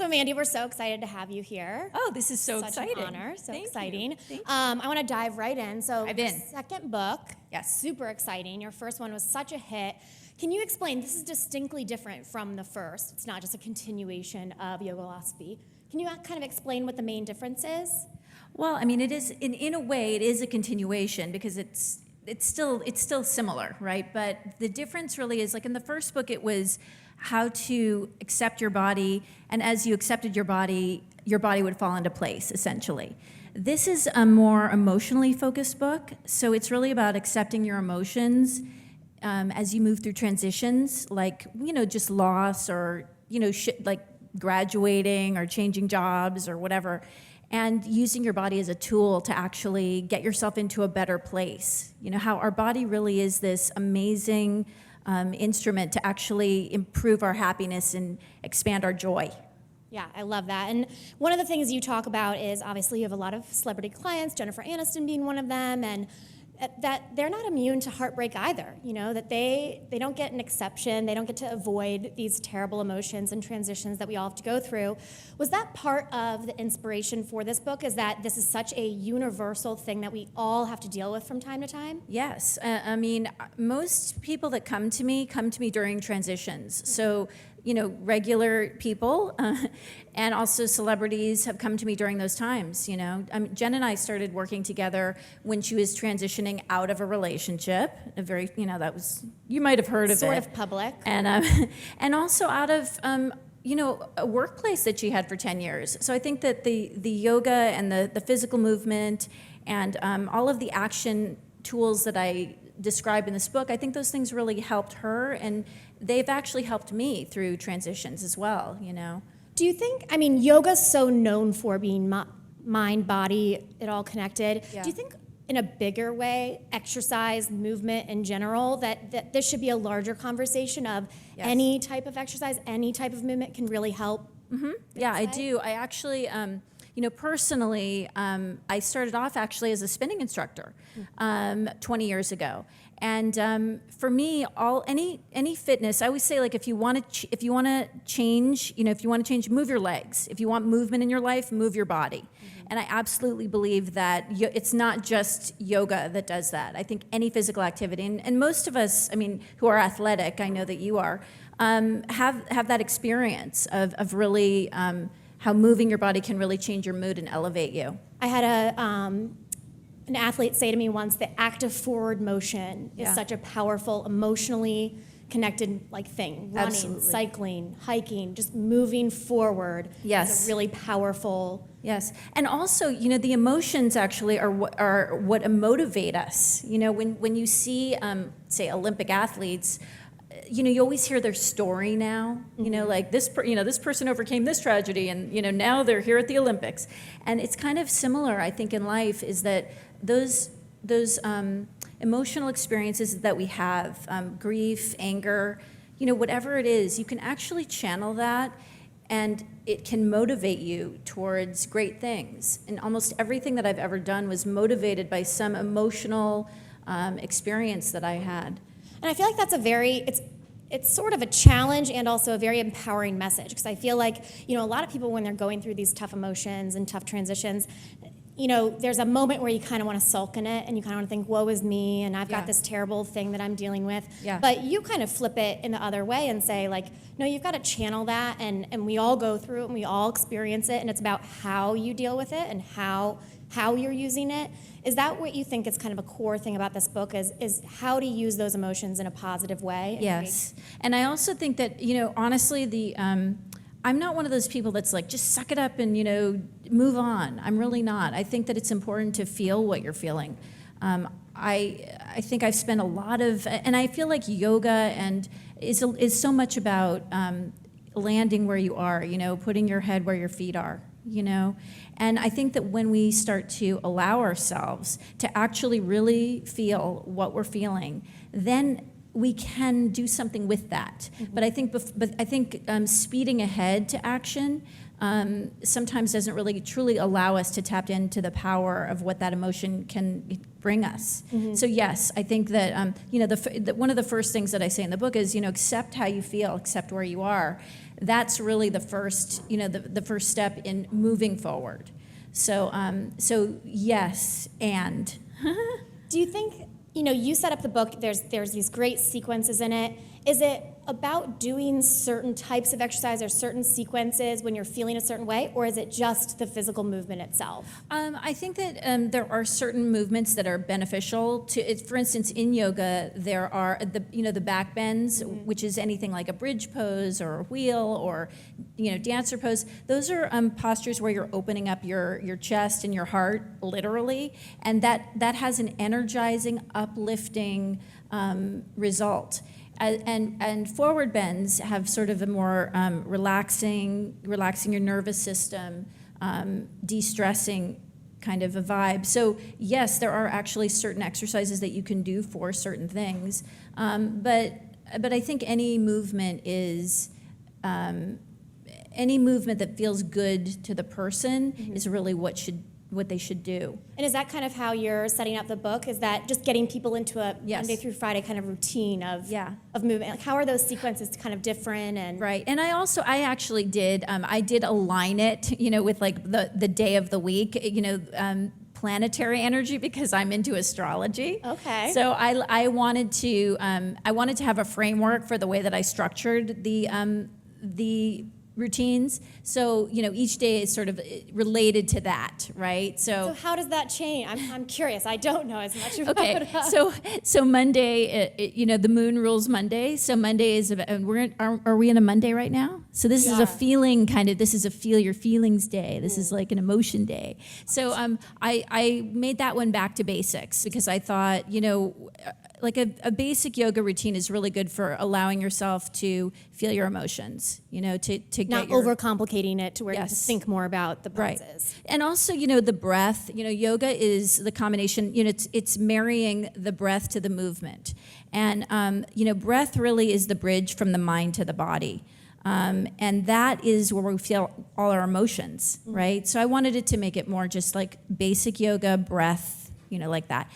So, Mandy, we're so excited to have you here. Oh, this is so Such exciting. an honor, so Thank exciting. you. Thank you. I want to dive right in. So, Dive your in. second book, Yes. super exciting. Your first one was such a hit. Can you explain, this is distinctly different from the first. It's not just a continuation of Yogalosophy. Can you kind of explain what the main difference is? Well, I mean, it is in a way it is a continuation because it's still similar, right? But the difference really is like in the first book it was how to accept your body, and as you accepted your body would fall into place essentially. This is a more emotionally focused book, so it's really about accepting your emotions as you move through transitions, like just loss or like graduating or changing jobs or whatever, and using your body as a tool to actually get yourself into a better place. How our body really is this amazing instrument to actually improve our happiness and expand our joy. Yeah, I love that. And one of the things you talk about is obviously you have a lot of celebrity clients, Jennifer Aniston being one of them, and that they're not immune to heartbreak either, that they don't get an exception, they don't get to avoid these terrible emotions and transitions that we all have to go through. Was that part of the inspiration for this book, is that this is such a universal thing that we all have to deal with from time to time? Yes, I mean, most people that come to me during transitions. So, regular people and also celebrities have come to me during those times. Jen and I started working together when she was transitioning out of a relationship, a very, that was, you might have heard of it. Sort of public. And also out of, a workplace that she had for 10 years. So I think that the yoga and the physical movement and all of the action tools that I describe in this book, I think those things really helped her, and they've actually helped me through transitions as well, Do you think, yoga's so known for being mind, body, it all connected. Yeah. Do you think in a bigger way, exercise, movement in general, that this should be a larger conversation of Yes. any type of exercise, any type of movement can really help? Mm-hmm. Yeah, I do. I actually, personally, I started off actually as a spinning instructor 20 years ago. And for me, any fitness, I always say, like, if you want to change, move your legs. If you want movement in your life, move your body. Mm-hmm. And I absolutely believe that it's not just yoga that does that. I think any physical activity, and most of us, who are athletic, I know that you are, have that experience of really how moving your body can really change your mood and elevate you. I had an athlete say to me once that active forward motion is such a powerful, emotionally connected thing. Running, Absolutely. cycling, hiking, just moving forward Yes. is a really powerful. Yes, and also, the emotions actually are what motivate us. When you see, say, Olympic athletes, you always hear their story now. Mm-hmm. Like this person overcame this tragedy, and now they're here at the Olympics. And it's kind of similar, I think, in life, is that those emotional experiences that we have, grief, anger, whatever it is, you can actually channel that, and it can motivate you towards great things. And almost everything that I've ever done was motivated by some emotional experience that I had. And I feel like that's it's sort of a challenge and also a very empowering message, because I feel like, a lot of people when they're going through these tough emotions and tough transitions, there's a moment where you kind of want to sulk in it and you kind of want to think, woe is me, and I've got this terrible thing that I'm dealing with. Yeah. But you kind of flip it in the other way and say, no, you've got to channel that, and we all go through it and we all experience it, and it's about how you deal with it and how you're using it. Is that what you think is kind of a core thing about this book, is how to use those emotions in a positive way? Yes. And I also think that, honestly, I'm not one of those people that's like, just suck it up and, move on. I'm really not. I think that it's important to feel what you're feeling. I think I've spent a lot of, and I feel like yoga is so much about landing where you are, putting your head where your feet are. And I think that when we start to allow ourselves to actually really feel what we're feeling, then we can do something with that. Mm-hmm. But I think speeding ahead to action sometimes doesn't really truly allow us to tap into the power of what that emotion can bring us. So yes, I think that one of the first things that I say in the book is, accept how you feel, accept where you are. That's really the first, the first step in moving forward. So yes, and. Do you think, you set up the book, there's these great sequences in it. Is it about doing certain types of exercise or certain sequences when you're feeling a certain way, or is it just the physical movement itself? I think that there are certain movements that are beneficial to it. For instance, in yoga, there are the back bends, which is anything like a bridge pose or a wheel or dancer pose. Those are postures where you're opening up your chest and your heart, literally, and that has an energizing, uplifting result. And forward bends have sort of a more relaxing your nervous system, de-stressing kind of a vibe. So yes, there are actually certain exercises that you can do for certain things, but I think any movement is any movement that feels good to the person is really what they should do. And is that kind of how you're setting up the book? Is that just getting people into a Monday through Friday kind of routine of movement? Like, how are those sequences kind of different? And right. And I actually did align it, with like the day of the week, planetary energy, because I'm into astrology. Okay. So I wanted to have a framework for the way that I structured the routines. So, each day is sort of related to that, right? So how does that change? I'm curious. I don't know as much about okay. So Monday, the moon rules Monday. So Monday is about, are we in a Monday right now? So this is a feeling this is a feel your feelings day. This is like an emotion day. So I made that one back to basics because I thought, like a basic yoga routine is really good for allowing yourself to feel your emotions, to not overcomplicating it to where you have to think more about the poses. Right. And also, the breath, yoga is the combination, it's marrying the breath to the movement. And, breath really is the bridge from the mind to the body. And that is where we feel all our emotions, right? So I wanted it to make it more just like basic yoga, breath, like that.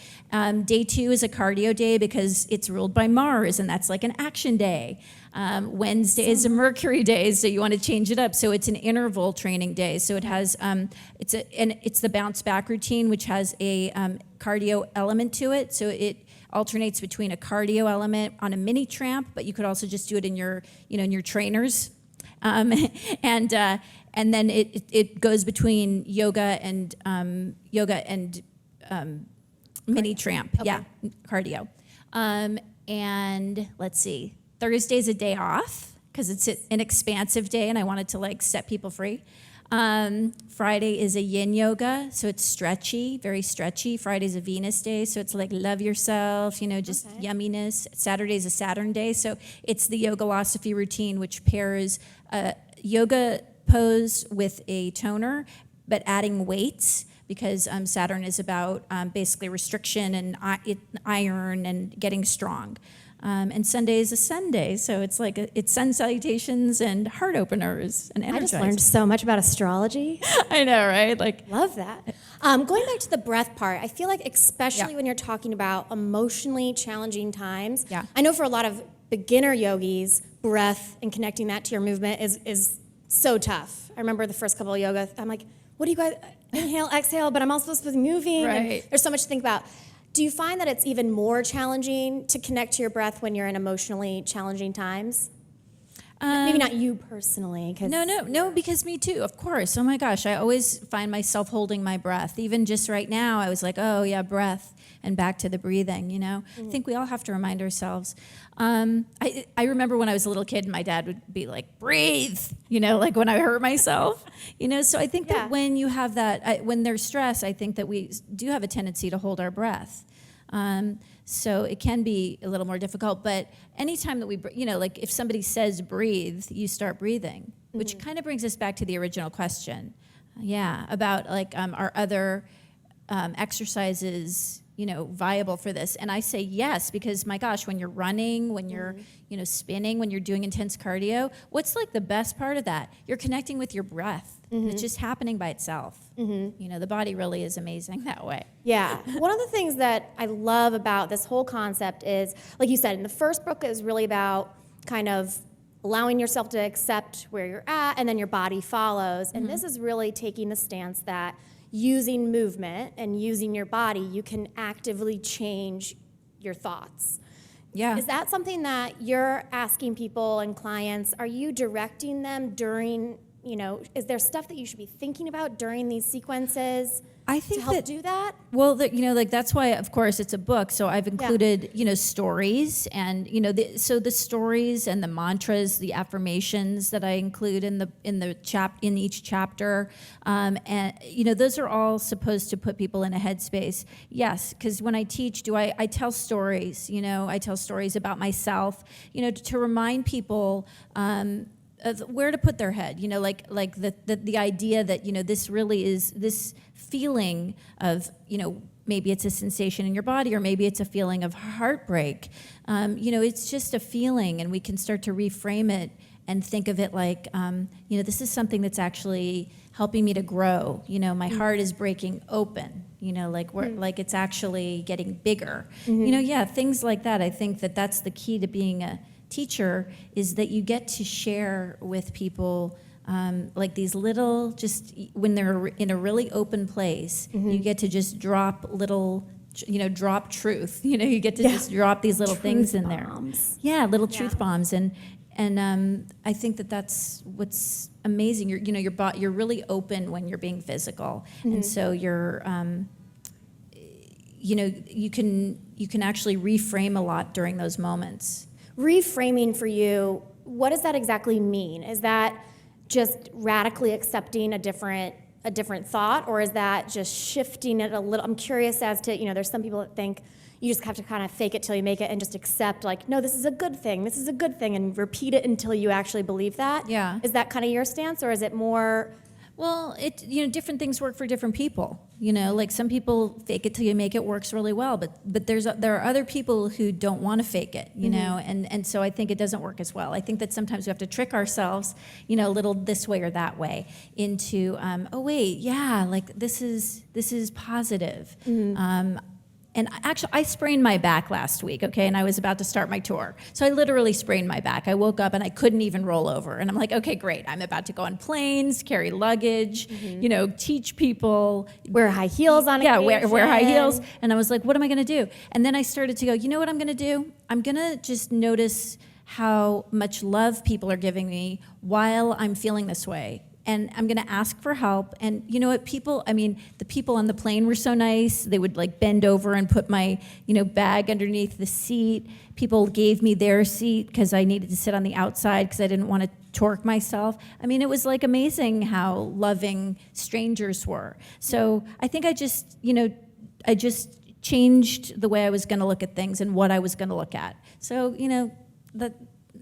Day 2 is a cardio day because it's ruled by Mars, and that's like an action day. Wednesday is a Mercury day, so you want to change it up. So it's an interval training day. So it has it's the bounce back routine, which has a cardio element to it. So it alternates between a cardio element on a mini tramp, but you could also just do it in your in your trainers, and then it goes between yoga and mini tramp, cardio. And let's see, Thursday's a day off because it's an expansive day and I wanted to set people free. Friday is a yin yoga, so it's stretchy, very stretchy. Friday's a Venus day, so it's like love yourself, just yumminess. Saturday's a Saturn day, so it's the Yogalosophy routine, which pairs a yoga pose with a toner, but adding weights, because Saturn is about basically restriction and iron and getting strong. And Sunday is a Sunday, so it's like it's sun salutations and heart openers and energizing. I just learned so much about astrology. I know, right? Love that. Going back to the breath part, I feel like especially when you're talking about emotionally challenging times, I know for a lot of beginner yogis, breath and connecting that to your movement is so tough. I remember the first couple of yoga, I'm like, what do you guys, inhale, exhale, but I'm also supposed to be moving. Right. And there's so much to think about. Do you find that it's even more challenging to connect to your breath when you're in emotionally challenging times? Maybe not you personally. No, because me too, of course. Oh my gosh, I always find myself holding my breath. Even just right now, I was like, oh yeah, breath, and back to the breathing, I think we all have to remind ourselves. I remember when I was a little kid, my dad would be like, breathe, like when I hurt myself, so I think that when you have that, when there's stress, I think that we do have a tendency to hold our breath. So it can be a little more difficult, but anytime that we, like if somebody says breathe, you start breathing, which kind of brings us back to the original question. About our other exercises, viable for this? And I say yes, because my gosh, when you're running, when you're, spinning, when you're doing intense cardio, what's like the best part of that? You're connecting with your breath. And it's just happening by itself. The body really is amazing that way. Yeah. One of the things that I love about this whole concept is, like you said, in the first book is really about kind of allowing yourself to accept where you're at, and then your body follows. And this is really taking the stance that using movement and using your body, you can actively change your thoughts. Yeah. Is that something that you're asking people and clients? Are you directing them during, is there stuff that you should be thinking about during these sequences I think to help that, do that? Well, that's why, of course, it's a book. So I've included, stories, and so the stories and the mantras, the affirmations that I include in each chapter, and those are all supposed to put people in a headspace. Yes, because when I teach, I tell stories. I tell stories about myself. To remind people. Of where to put their head, like the idea that this really is this feeling of maybe it's a sensation in your body, or maybe it's a feeling of heartbreak. It's just a feeling, and we can start to reframe it and think of it like this is something that's actually helping me to grow. My heart is breaking open. Like it's actually getting bigger. Things like that. I think that's the key to being a teacher, is that you get to share with people like these little, just when they're in a really open place, you get to just drop little, drop truth. You get to just drop these little things in there. Yeah, little truth bombs. And I think that's what's amazing. You're really open when you're being physical, and so you're. You can actually reframe a lot during those moments. Reframing for you, what does that exactly mean? Is that just radically accepting a different thought, or is that just shifting it a little? I'm curious as to, there's some people that think you just have to kind of fake it till you make it and just accept, like, no, this is a good thing, and repeat it until you actually believe that. Yeah. Is that kind of your stance, or is it more? Well, different things work for different people. Like some people fake it till you make it works really well, but there are other people who don't want to fake it, and so I think it doesn't work as well. I think that sometimes we have to trick ourselves, a little this way or that way into, oh wait, yeah, like this is positive. And actually, I sprained my back last week, okay, and I was about to start my tour. So I literally sprained my back. I woke up and I couldn't even roll over. And I'm like, okay, great. I'm about to go on planes, carry luggage, teach people. Wear high heels on occasion. Yeah, wear high heels. And I was like, what am I going to do? And then I started to go, you know what I'm going to do? I'm going to just notice how much love people are giving me while I'm feeling this way. And I'm going to ask for help. And you know what, the people on the plane were so nice. They would like bend over and put my, bag underneath the seat. People gave me their seat because I needed to sit on the outside because I didn't want to torque myself. It was like amazing how loving strangers were. So I think I just changed the way I was going to look at things and what I was going to look at. So,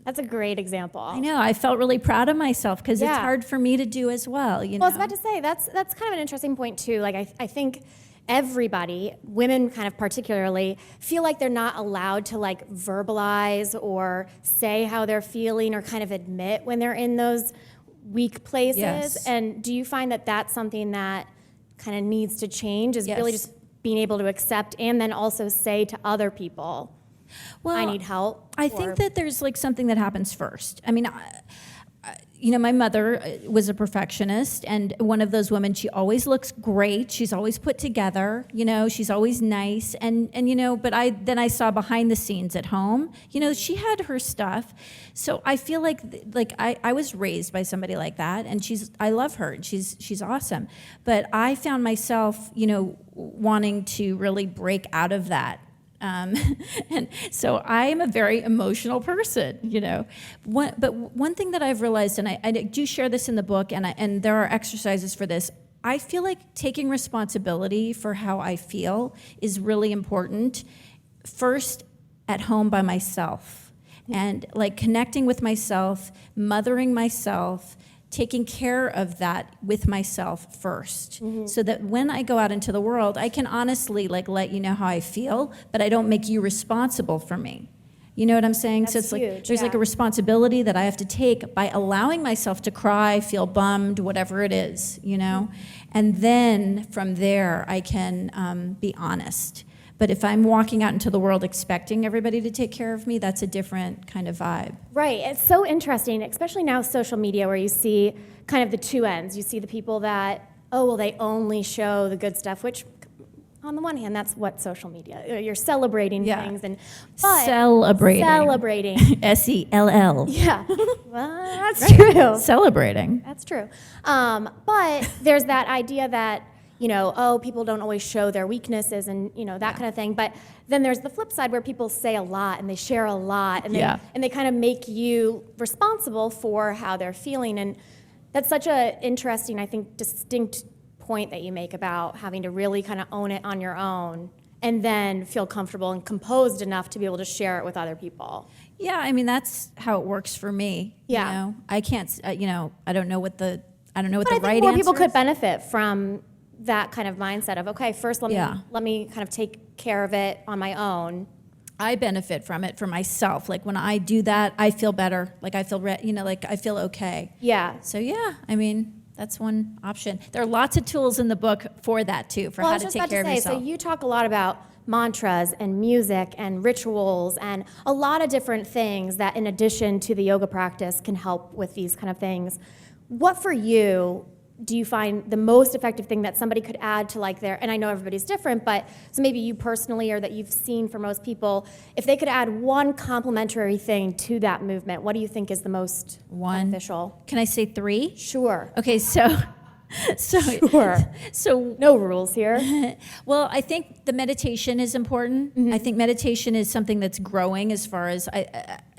That's a great example. I know. I felt really proud of myself because it's hard for me to do as well. Well, I was about to say, that's kind of an interesting point, too. Like, I think everybody, women kind of particularly, feel like they're not allowed to, like, verbalize or say how they're feeling or kind of admit when they're in those weak places. Yes. And do you find that that's something that kind of needs to change, is really just being able to accept and then also say to other people, well, I need help? I think that there's like something that happens first. My mother was a perfectionist, and one of those women, she always looks great. She's always put together, she's always nice. But I saw behind the scenes at home, she had her stuff. So I feel like I was raised by somebody like that, and I love her, and she's awesome. But I found myself, wanting to really break out of that. And so I am a very emotional person, But one thing that I've realized, and I do share this in the book, and there are exercises for this, I feel like taking responsibility for how I feel is really important. First, at home by myself, and like connecting with myself, mothering myself, taking care of that with myself first, so that when I go out into the world, I can honestly like let you know how I feel, but I don't make you responsible for me. You know what I'm saying? So That's it's like huge, there's like yeah. a responsibility that I have to take by allowing myself to cry, feel bummed, whatever it is, you know? And then from there, I can be honest. But if I'm walking out into the world expecting everybody to take care of me, that's a different kind of vibe. Right. It's so interesting, especially now social media, where you see kind of the two ends. You see the people that, oh, well, they only show the good stuff, which on the one hand, that's what social media, you're celebrating Yeah. things. Celebrating. Celebrating. SELL. Yeah. Well, that's true. Celebrating. That's true. But there's that idea that, you know, oh, people don't always show their weaknesses and, you know, that kind of thing. But then there's the flip side where people say a lot and they share a lot and they kind of make you responsible for how they're feeling. And that's such a interesting, I think, distinct point that you make about having to really kind of own it on your own and then feel comfortable and composed enough to be able to share it with other people. Yeah, I mean, that's how it works for me. Yeah. You know? I can't, you know, I don't know what the But right I think answer more people could is. benefit from that kind of mindset of, okay, first let me kind of take care of it on my own. I benefit from it for myself. Like when I do that, I feel better. Like I feel, like I feel okay. Yeah. So yeah, I mean, that's one option. There are lots of tools in the book for that too, for Well, I how was to just take about care to of say, yourself. so you talk a lot about mantras and music and rituals and a lot of different things that in addition to the yoga practice can help with these kind of things. What for you do you find the most effective thing that somebody could add to like their, and I know everybody's different, but so maybe you personally or that you've seen for most people, if they could add one complementary thing to that movement, what do you think is the most beneficial? Can I say 3? Sure. Okay, so Sure. so No rules here. well, I think the meditation is important. I think meditation is something that's growing as far as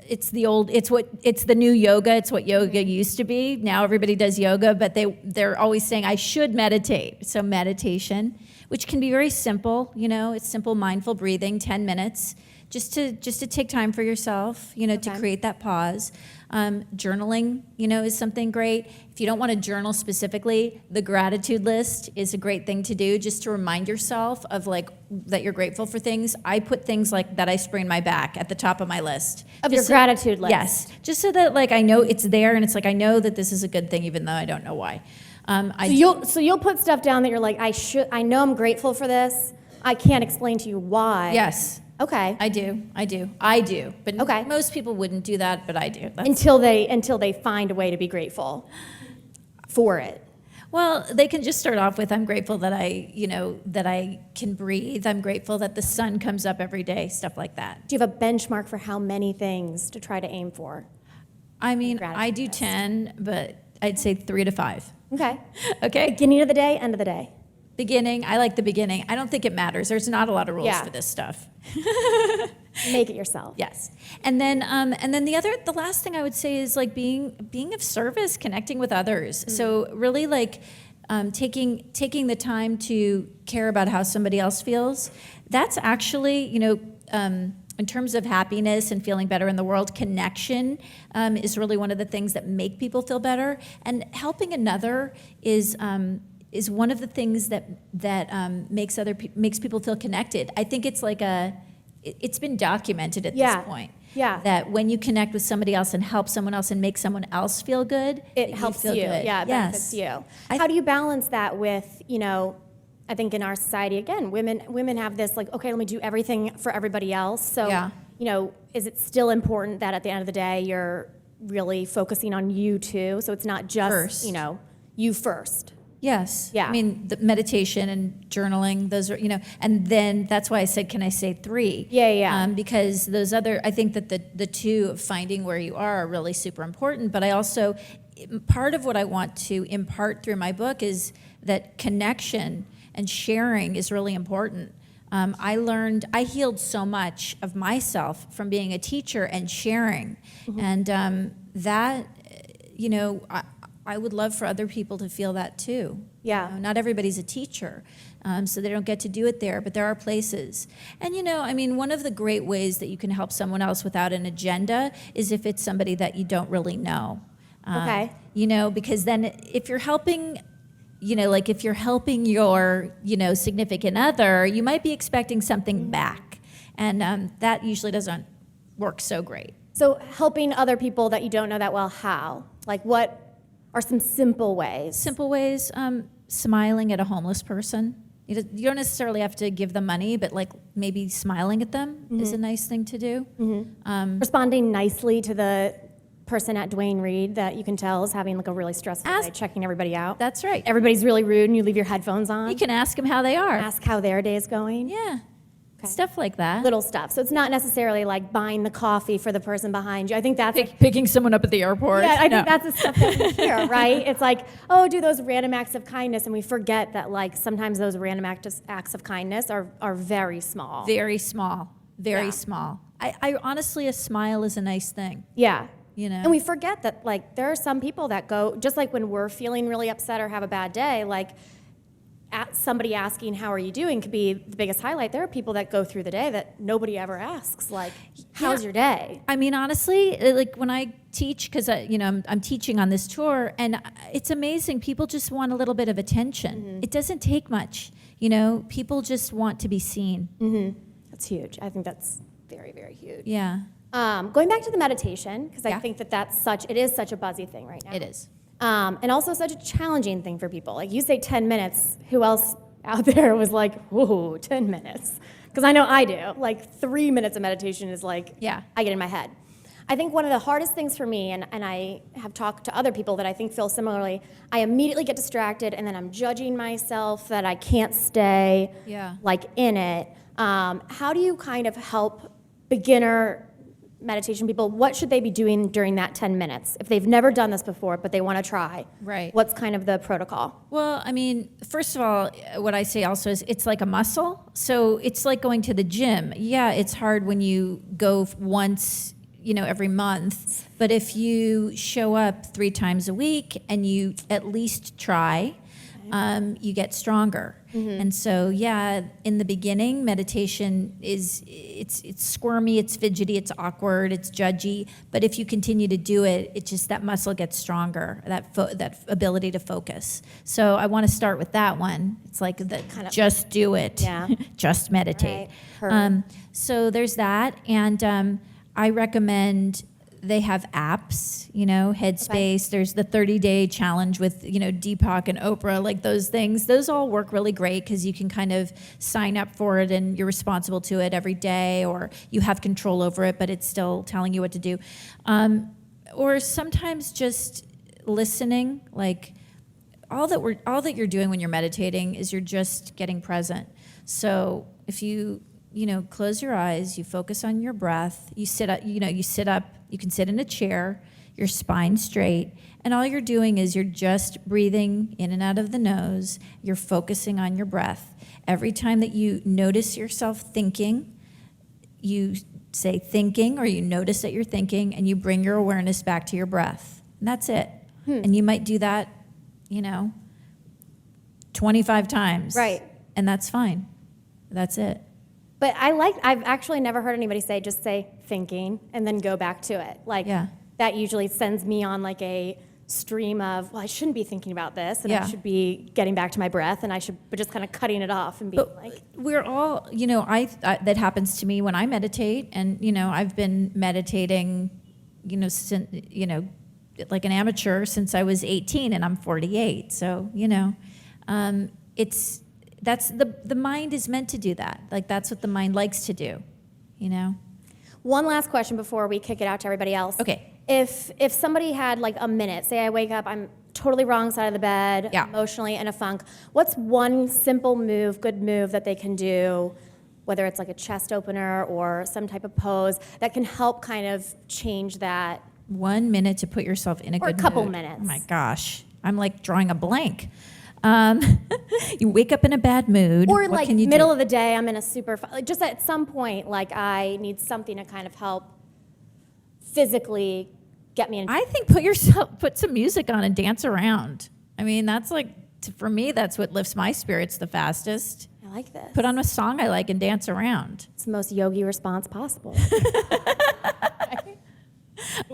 it's the new yoga. It's what yoga used to be. Now everybody does yoga, but they're always saying I should meditate. So meditation, which can be very simple, you know, it's simple mindful breathing, 10 minutes, just to take time for yourself, you know, to create that pause. Journaling, you know, is something great. If you don't want to journal specifically, the gratitude list is a great thing to do just to remind yourself of like that you're grateful for things. I put things like that I sprained my back at the top of my list. Of your gratitude list. Yes, just so that like I know it's there and it's like I know that this is a good thing even though I don't know why. So you'll put stuff down that you're like, I know I'm grateful for this. I can't explain to you why. Yes. Okay. I do. But Okay. most people wouldn't do that, but I do. Until they find a way to be grateful for it. Well, they can just start off with, I'm grateful that that I can breathe. I'm grateful that the sun comes up every day, stuff like that. Do you have a benchmark for how many things to try to aim for? I mean, I Gratitude do list. 10, but I'd say 3 to 5. Okay. Okay? Beginning of the day, end of the day. Beginning, I like the beginning. I don't think it matters. There's not a lot of rules Yeah. for this stuff. Make it yourself. Yes, and then the last thing I would say is like being of service, connecting with others. So really like taking the time to care about how somebody else feels. That's actually, you know, in terms of happiness and feeling better in the world, connection is really one of the things that make people feel better. And helping another is one of the things that makes people feel connected. I think it's like it's been documented at this point. Yeah. That when you connect with somebody else and help someone else and make someone else feel good, It you helps feel you. good. Yeah, it benefits you. How do you balance that with, you know, I think in our society, again, women have this like, okay, let me do everything for everybody else. So, you know, is it still important that at the end of the day, you're really focusing on you too? So it's not just, First. you know, you first. Yes. Yeah. I mean, the meditation and journaling, those are, you know, and then that's why I said, can I say 3? Yeah. Because those other, I think that the two of finding where you are really super important. But I also, part of what I want to impart through my book is that connection and sharing is really important. I healed so much of myself from being a teacher and sharing. And that, you know, I would love for other people to feel that too. Yeah. You know, not everybody's a teacher, so they don't get to do it there, but there are places. And you know, I mean, one of the great ways that you can help someone else without an agenda is if it's somebody that you don't really know. Okay. You know, because then if you're helping, you know, like if you're helping your, you know, significant other, you might be expecting something back. And that usually doesn't work so great. So helping other people that you don't know that well, how? Like what are some simple ways? Simple ways, smiling at a homeless person. You don't necessarily have to give them money, but like maybe smiling at them is a nice thing to do. Responding nicely to the person at Dwayne Reed that you can tell is having like a really stressful day, checking everybody out. That's right. Everybody's really rude and you leave your headphones on. You can ask them how they are. Ask how their day is going. Yeah. Okay. Stuff like that. Little stuff. So it's not necessarily like buying the coffee for the person behind you. I think that's Picking someone up at the airport. yeah, I think that's the stuff that we hear, right? It's like, oh, do those random acts of kindness, and we forget that like sometimes those random acts of kindness are very small. Very small. Very Yeah. small. I honestly, a smile is a nice thing. Yeah. You know? And we forget that like there are some people that go, just like when we're feeling really upset or have a bad day, like somebody asking how are you doing could be the biggest highlight. There are people that go through the day that nobody ever asks, like, how's your day? I mean, honestly, like when I teach, because you know I'm teaching on this tour, and it's amazing. People just want a little bit of attention. It doesn't take much, you know. People just want to be seen. That's huge. I think that's very, very huge. Yeah, Going back to the meditation, because I Yeah. think it is such a buzzy thing right now. it is. And also such a challenging thing for people. Like you say 10 minutes, who else out there was like, whoa, 10 minutes? Because I know I do. Like 3 minutes of meditation is like, Yeah. I get in my head. I think one of the hardest things for me, and I have talked to other people that I think feel similarly, I immediately get distracted and then I'm judging myself that I can't stay Yeah. like in it. How do you kind of help beginner meditation people? What should they be doing during that 10 minutes? If they've never done this before, but they want to try, Right. what's kind of the protocol? Well, I mean, first of all, what I say also is it's like a muscle. So it's like going to the gym. Yeah, it's hard when you go once, you know, every month. But if you show up 3 times a week and you at least try, you get stronger. And so, yeah, in the beginning, meditation it's squirmy, it's fidgety, it's awkward, it's judgy. But if you continue to do it, it just that muscle gets stronger, that ability to focus. So I want to start with that one. It's like just do it, Yeah. just meditate. Right. So there's that, and I recommend. They have apps, you know, Headspace. There's the 30-day challenge with, you know, Deepak and Oprah, like those things. Those all work really great because you can kind of sign up for it and you're responsible to it every day, or you have control over it, but it's still telling you what to do. Or sometimes just listening, like all that you're doing when you're meditating is you're just getting present. So if you close your eyes, you focus on your breath, you sit up, you can sit in a chair, your spine straight, and all you're doing is you're just breathing in and out of the nose, you're focusing on your breath. Every time that you notice yourself thinking, you say thinking, or you notice that you're thinking, and you bring your awareness back to your breath. And that's it. And you might do that, 25 times. Right. And that's fine. That's it. But I've actually never heard anybody just say thinking and then go back to it. Like Yeah. that usually sends me on like a stream of, well, I shouldn't be thinking about this and I Yeah. should be getting back to my breath and I should, but just kind of cutting it off and being like, We're all, I that happens to me when I meditate, and I've been meditating, since, like an amateur since I was 18, and I'm 48. So that's the mind is meant to do that. Like that's what the mind likes to do, One last question before we kick it out to everybody else. Okay. If somebody had like a minute, say I wake up, I'm totally wrong side of the bed, Yeah. emotionally in a funk, what's one simple move, good move that they can do, whether it's like a chest opener or some type of pose that can help kind of change that? 1 minute to put yourself in a Or a good couple mood. minutes. Oh my gosh, I'm like drawing a blank. You wake up in a bad mood. Or what like can you middle do? of the day, I'm in a like just at some point, like I need something to kind of help physically get me in. I think put some music on and dance around. I mean, that's like, for me, that's what lifts my spirits the fastest. I like this. Put on a song I like and dance around. It's the most yogi response possible.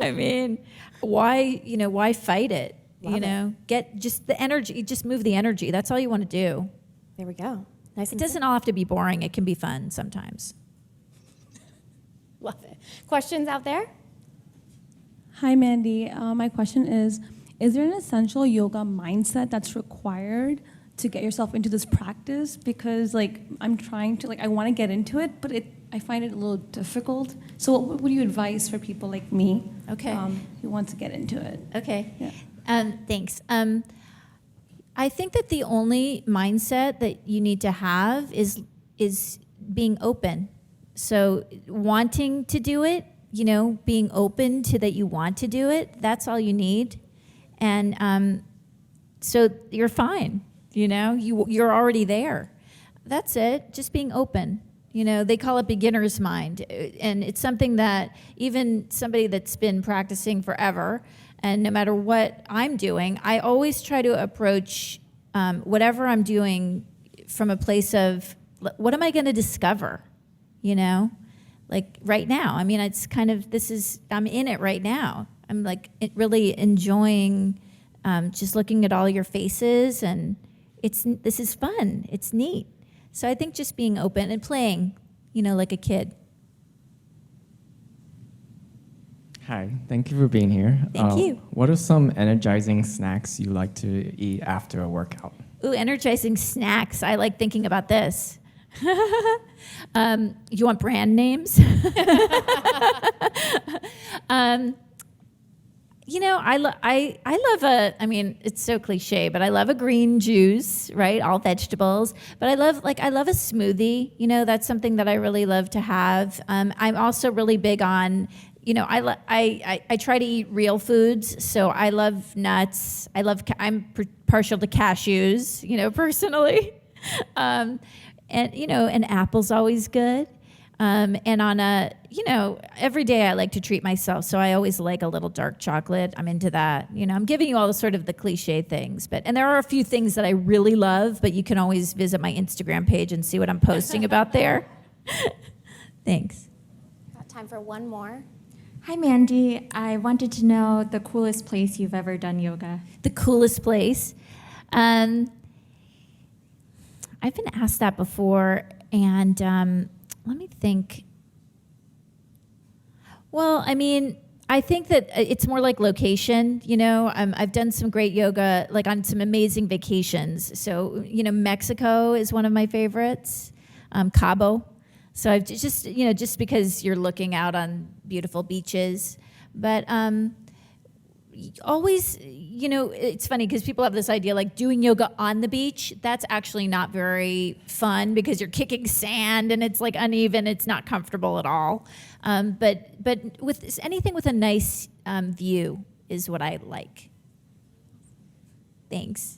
I mean, why fight it? Love it. Get just the energy, just move the energy. That's all you want to do. There we go. Nice It and doesn't all have to be boring. It can be fun sometimes. Love it. Questions out there? Hi, Mandy. My question is there an essential yoga mindset that's required to get yourself into this practice? Because, I'm trying to, I want to get into it, but I find it a little difficult. So what would you advise for people like me Okay. who want to get into it? Okay. Yeah. Thanks. I think that the only mindset that you need to have is being open. So wanting to do it, being open to that you want to do it, that's all you need. And so you're fine, you're already there. That's it, just being open. They call it beginner's mind. And it's something that even somebody that's been practicing forever, and no matter what I'm doing, I always try to approach whatever I'm doing from a place of, what am I going to discover? Like right now. I mean, it's kind of, I'm in it right now. I'm really enjoying just looking at all your faces, and this is fun. It's neat. So I think just being open and playing, like a kid. Hi, thank you for being here. Thank you. What are some energizing snacks you like to eat after a workout? Ooh, energizing snacks. I like thinking about this. You want brand names? I love it's so cliche, but I love a green juice, right? All vegetables. But I love a smoothie. That's something that I really love to have. I'm also really big on, I try to eat real foods. So I love nuts. I'm partial to cashews, personally. And apple's always good. And on every day I like to treat myself. So I always like a little dark chocolate. I'm into that. I'm giving you all the cliche things, and there are a few things that I really love, but you can always visit my Instagram page and see what I'm posting about there. Thanks. Got time for one more. Hi, Mandy. I wanted to know the coolest place you've ever done yoga. The coolest place. I've been asked that before, and let me think. Well, I think that it's more like location. I've done some great yoga, on some amazing vacations. So, Mexico is one of my favorites, Cabo. So I've just because you're looking out on beautiful beaches. But always, it's funny because people have this idea doing yoga on the beach. That's actually not very fun because you're kicking sand and it's uneven. It's not comfortable at all. But with anything with a nice view is what I like. Thanks.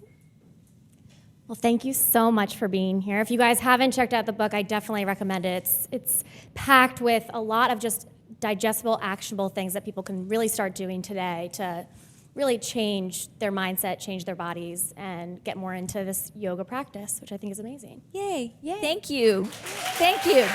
Well, thank you so much for being here. If you guys haven't checked out the book, I definitely recommend it. It's packed with a lot of just digestible, actionable things that people can really start doing today to really change their mindset, change their bodies, and get more into this yoga practice, which I think is amazing. Yay. Thank you. Thank you.